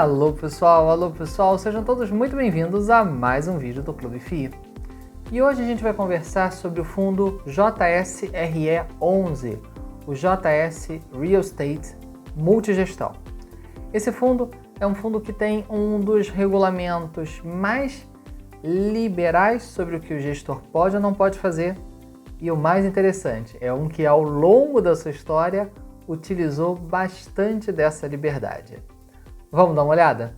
Alô pessoal, sejam todos muito bem-vindos a mais um vídeo do Clube FII. E hoje a gente vai conversar sobre o fundo JSRE11, o JS Real Estate Multigestão. Esse fundo é um fundo que tem um dos regulamentos mais liberais sobre o que o gestor pode ou não pode fazer, e o mais interessante, é um que ao longo da sua história utilizou bastante dessa liberdade. Vamos dar uma olhada?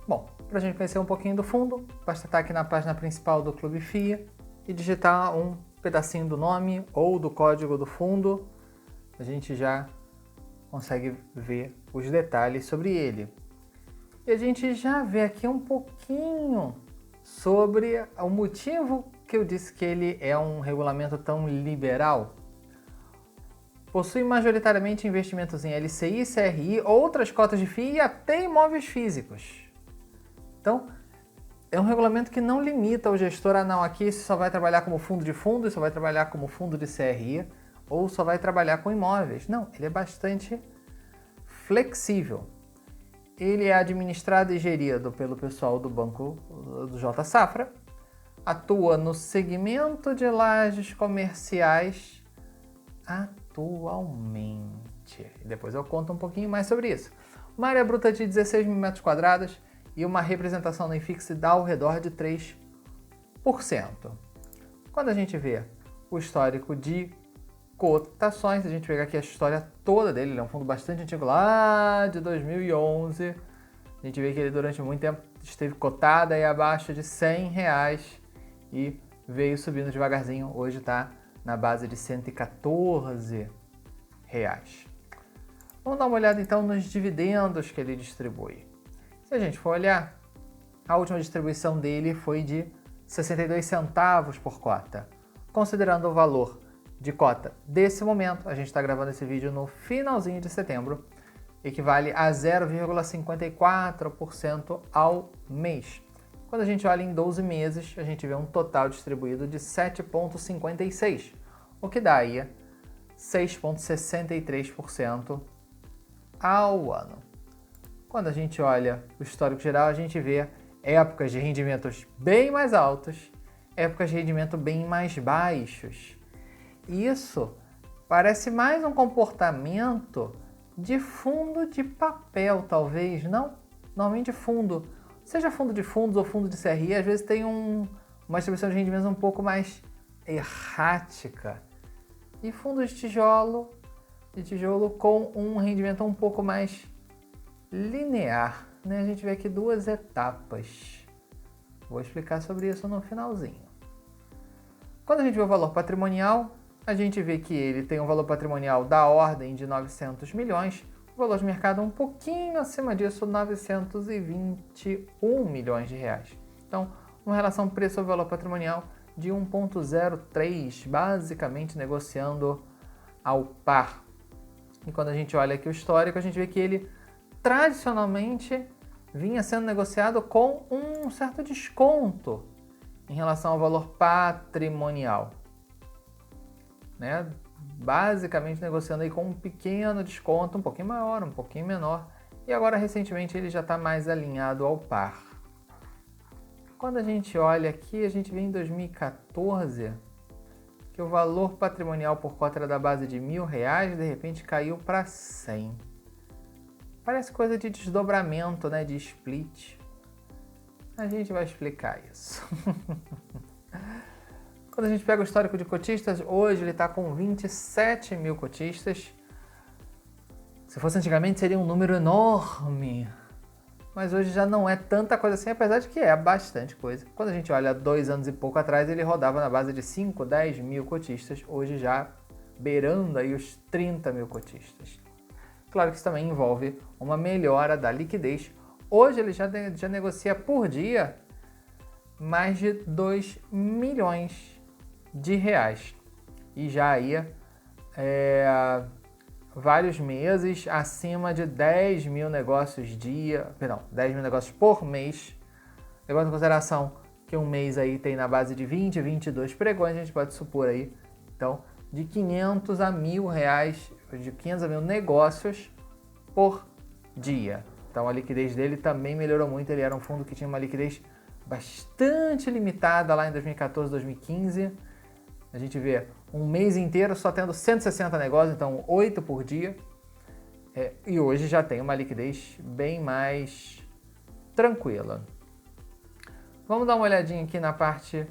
Bom, para a gente conhecer um pouquinho do fundo, basta estar aqui na página principal do Clube FII e digitar um pedacinho do nome ou do código do fundo. A gente já consegue ver os detalhes sobre ele. E a gente já vê aqui um pouquinho sobre o motivo que eu disse que ele é um regulamento tão liberal. Possui majoritariamente investimentos em LCI, CRI, outras cotas de FII e até imóveis físicos. Então, é um regulamento que não limita o gestor a não, aqui só vai trabalhar como fundo de fundos, só vai trabalhar como fundo de CRI, ou só vai trabalhar com imóveis. Não, ele é bastante flexível. Ele é administrado e gerido pelo pessoal do banco do J Safra, atua no segmento de lajes comerciais atualmente. Depois eu conto um pouquinho mais sobre isso. Uma área bruta de 16 mil metros quadrados e uma representação no IFIX dá ao redor de 3%. Quando a gente vê o histórico de cotações, a gente pega aqui a história toda dele, ele é um fundo bastante antigo, lá de 2011. A gente vê que ele durante muito tempo esteve cotado aí abaixo de R$100 e veio subindo devagarzinho, hoje está na base de R$114. Vamos dar uma olhada então nos dividendos que ele distribui. Se a gente for olhar, a última distribuição dele foi de 62 centavos por cota. Considerando o valor de cota desse momento, a gente está gravando esse vídeo no finalzinho de setembro, equivale a 0,54% ao mês. Quando a gente olha em 12 meses, a gente vê um total distribuído de 7,56%, o que dá aí 6,63% ao ano. Quando a gente olha o histórico geral, a gente vê épocas de rendimentos bem mais altos, épocas de rendimento bem mais baixos. Isso parece mais um comportamento de fundo de papel, talvez, não? Normalmente fundo, seja fundo de fundos ou fundo de CRI, às vezes tem uma distribuição de rendimentos um pouco mais errática. E fundos de tijolo com um rendimento um pouco mais linear, né? A gente vê aqui duas etapas. Vou explicar sobre isso no finalzinho. Quando a gente vê o valor patrimonial, a gente vê que ele tem um valor patrimonial da ordem de 900 milhões, o valor de mercado um pouquinho acima disso, 921 milhões de reais. Então, uma relação preço-valor patrimonial de 1,03, basicamente negociando ao par. E quando a gente olha aqui o histórico, a gente vê que ele tradicionalmente vinha sendo negociado com um certo desconto em relação ao valor patrimonial, né? Basicamente negociando aí com um pequeno desconto, um pouquinho maior, um pouquinho menor, e agora recentemente ele já está mais alinhado ao par. Quando a gente olha aqui, a gente vê em 2014 que o valor patrimonial por cota era da base de R$1.000, de repente caiu para 100. Parece coisa de desdobramento, né, de split. A gente vai explicar isso. Quando a gente pega o histórico de cotistas, hoje ele está com 27 mil cotistas. Se fosse antigamente seria um número enorme, mas hoje já não é tanta coisa assim, apesar de que é bastante coisa. Quando a gente olha 2 anos e pouco atrás, ele rodava na base de 5, 10 mil cotistas, hoje já beirando aí os 30 mil cotistas. Claro que isso também envolve uma melhora da liquidez. Hoje ele já negocia por dia mais de 2 milhões de reais. E já ia vários meses acima de 10 mil negócios 10 mil negócios por mês. Levando em consideração que um mês aí tem na base de 20, 22 pregões, a gente pode supor aí, então, de 500 a 1.000 reais, de 500 a 1.000 negócios por dia. Então a liquidez dele também melhorou muito. Ele era um fundo que tinha uma liquidez bastante limitada lá em 2014, 2015. A gente vê um mês inteiro só tendo 160 negócios, então 8 por dia. E hoje já tem uma liquidez bem mais tranquila. Vamos dar uma olhadinha aqui na parte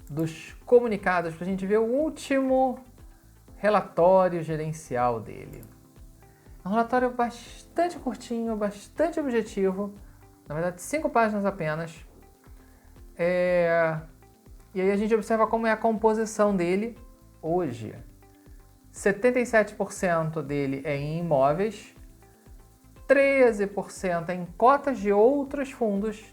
dos comunicados para a gente ver o último relatório gerencial dele. É um relatório bastante curtinho, bastante objetivo, na verdade 5 páginas apenas. E aí a gente observa como é a composição dele hoje. 77% dele é em imóveis, 13% é em cotas de outros fundos,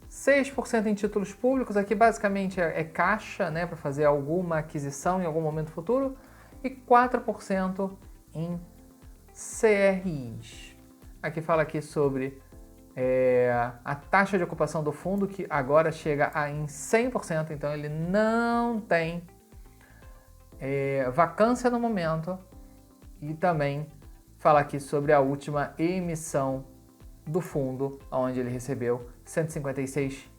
6% em títulos públicos, aqui basicamente é caixa, né, para fazer alguma aquisição em algum momento futuro, e 4% em CRIs. Aqui fala aqui sobre a taxa de ocupação do fundo, que agora chega em 100%, então ele não tem vacância no momento, e também fala aqui sobre a última emissão do fundo, onde ele recebeu 156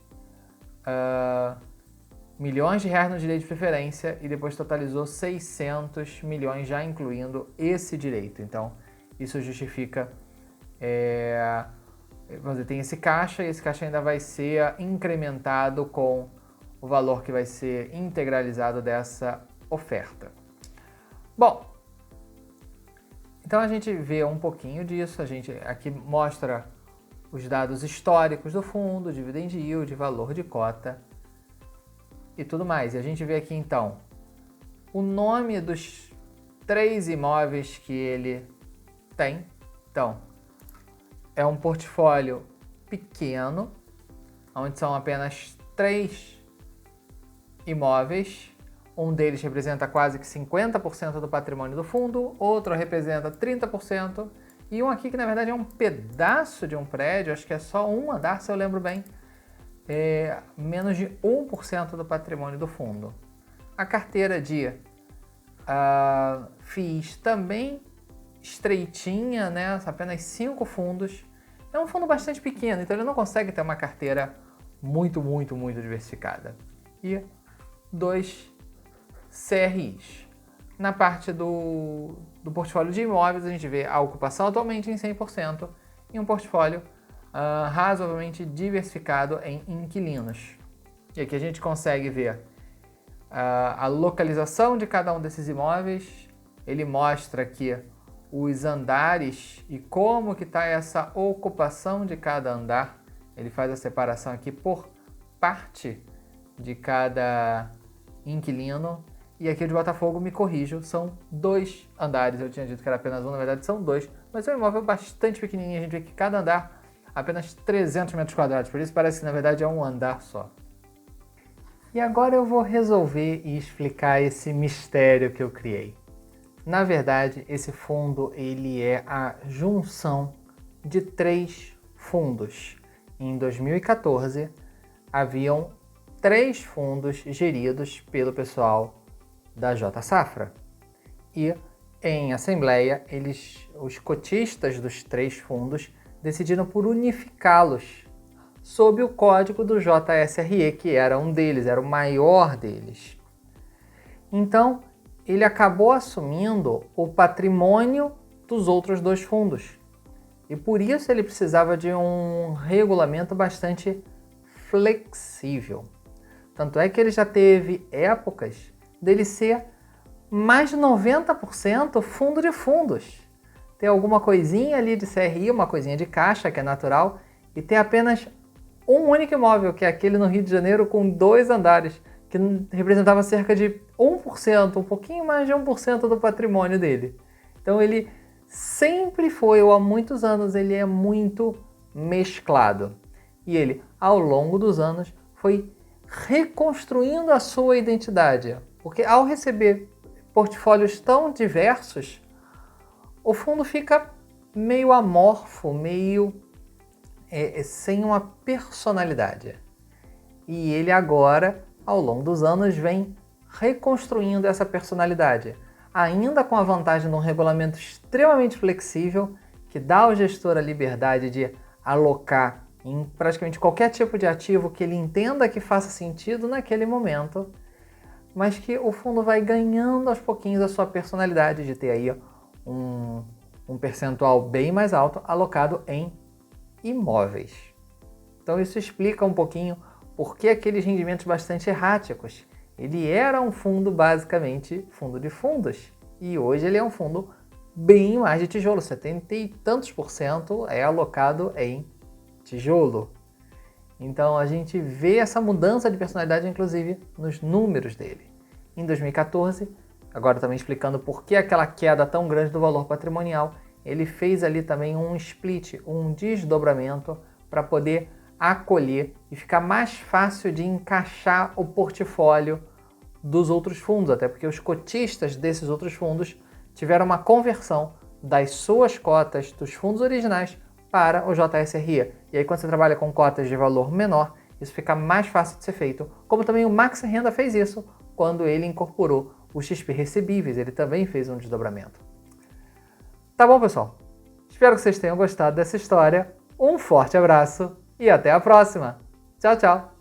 milhões de reais no direito de preferência e depois totalizou 600 milhões já incluindo esse direito. Então isso justifica, vamos dizer, tem esse caixa, e esse caixa ainda vai ser incrementado com o valor que vai ser integralizado dessa oferta. Bom, então a gente vê um pouquinho disso, a gente aqui mostra os dados históricos do fundo, dividend yield, valor de cota e tudo mais. E a gente vê aqui então o nome dos 3 imóveis que ele tem. Então, é um portfólio pequeno, onde são apenas 3 imóveis. Um deles representa quase que 50% do patrimônio do fundo, outro representa 30%, e um aqui que na verdade é um pedaço de um prédio, acho que é só um andar, se eu lembro bem, menos de 1% do patrimônio do fundo. A carteira de FIIs também estreitinha, né? Apenas 5 fundos. É um fundo bastante pequeno, então ele não consegue ter uma carteira muito diversificada. E 2 CRIs. Na parte do portfólio de imóveis, a gente vê a ocupação atualmente em 100% e um portfólio razoavelmente diversificado em inquilinos. E aqui a gente consegue ver a localização de cada um desses imóveis. Ele mostra aqui os andares e como que está essa ocupação de cada andar. Ele faz a separação aqui por parte de cada inquilino. E aqui o de Botafogo, me corrijo, são 2 andares. Eu tinha dito que era apenas um, na verdade são 2. Mas é um imóvel bastante pequenininho. A gente vê que cada andar apenas 300 metros quadrados. Por isso parece que na verdade é um andar só. E agora eu vou resolver e explicar esse mistério que eu criei. Na verdade, esse fundo ele é a junção de 3 fundos. Em 2014, haviam 3 fundos geridos pelo pessoal da J Safra. E em assembleia, os cotistas dos 3 fundos decidiram por unificá-los sob o código do JSRE, que era um deles, era o maior deles. Então, ele acabou assumindo o patrimônio dos outros 2 fundos. E por isso ele precisava de um regulamento bastante flexível. Tanto é que ele já teve épocas dele ser mais de 90% fundo de fundos. Ter alguma coisinha ali de CRI, uma coisinha de caixa, que é natural, e ter apenas um único imóvel, que é aquele no Rio de Janeiro com 2 andares, que representava cerca de 1%, um pouquinho mais de 1% do patrimônio dele. Então ele sempre foi, ou há muitos anos, ele é muito mesclado. E ele, ao longo dos anos, foi reconstruindo a sua identidade. Porque ao receber portfólios tão diversos, o fundo fica meio amorfo, meio sem uma personalidade. E ele agora, ao longo dos anos, vem reconstruindo essa personalidade, ainda com a vantagem de um regulamento extremamente flexível, que dá ao gestor a liberdade de alocar em praticamente qualquer tipo de ativo que ele entenda que faça sentido naquele momento, mas que o fundo vai ganhando aos pouquinhos a sua personalidade de ter aí um percentual bem mais alto alocado em imóveis. Então isso explica um pouquinho por que aqueles rendimentos bastante erráticos. Ele era um fundo basicamente fundo de fundos e hoje ele é um fundo bem mais de tijolo, 70 e tantos % é alocado em tijolo. Então a gente vê essa mudança de personalidade inclusive nos números dele. Em 2014, agora também explicando por que aquela queda tão grande do valor patrimonial, ele fez ali também um split, um desdobramento para poder acolher e ficar mais fácil de encaixar o portfólio dos outros fundos, até porque os cotistas desses outros fundos tiveram uma conversão das suas cotas dos fundos originais para o JSRE. E aí quando você trabalha com cotas de valor menor, isso fica mais fácil de ser feito, como também o Max Renda fez isso quando ele incorporou o XP Recebíveis, ele também fez um desdobramento. Tá bom, pessoal? Espero que vocês tenham gostado dessa história. Um forte abraço e até a próxima. Tchau, tchau!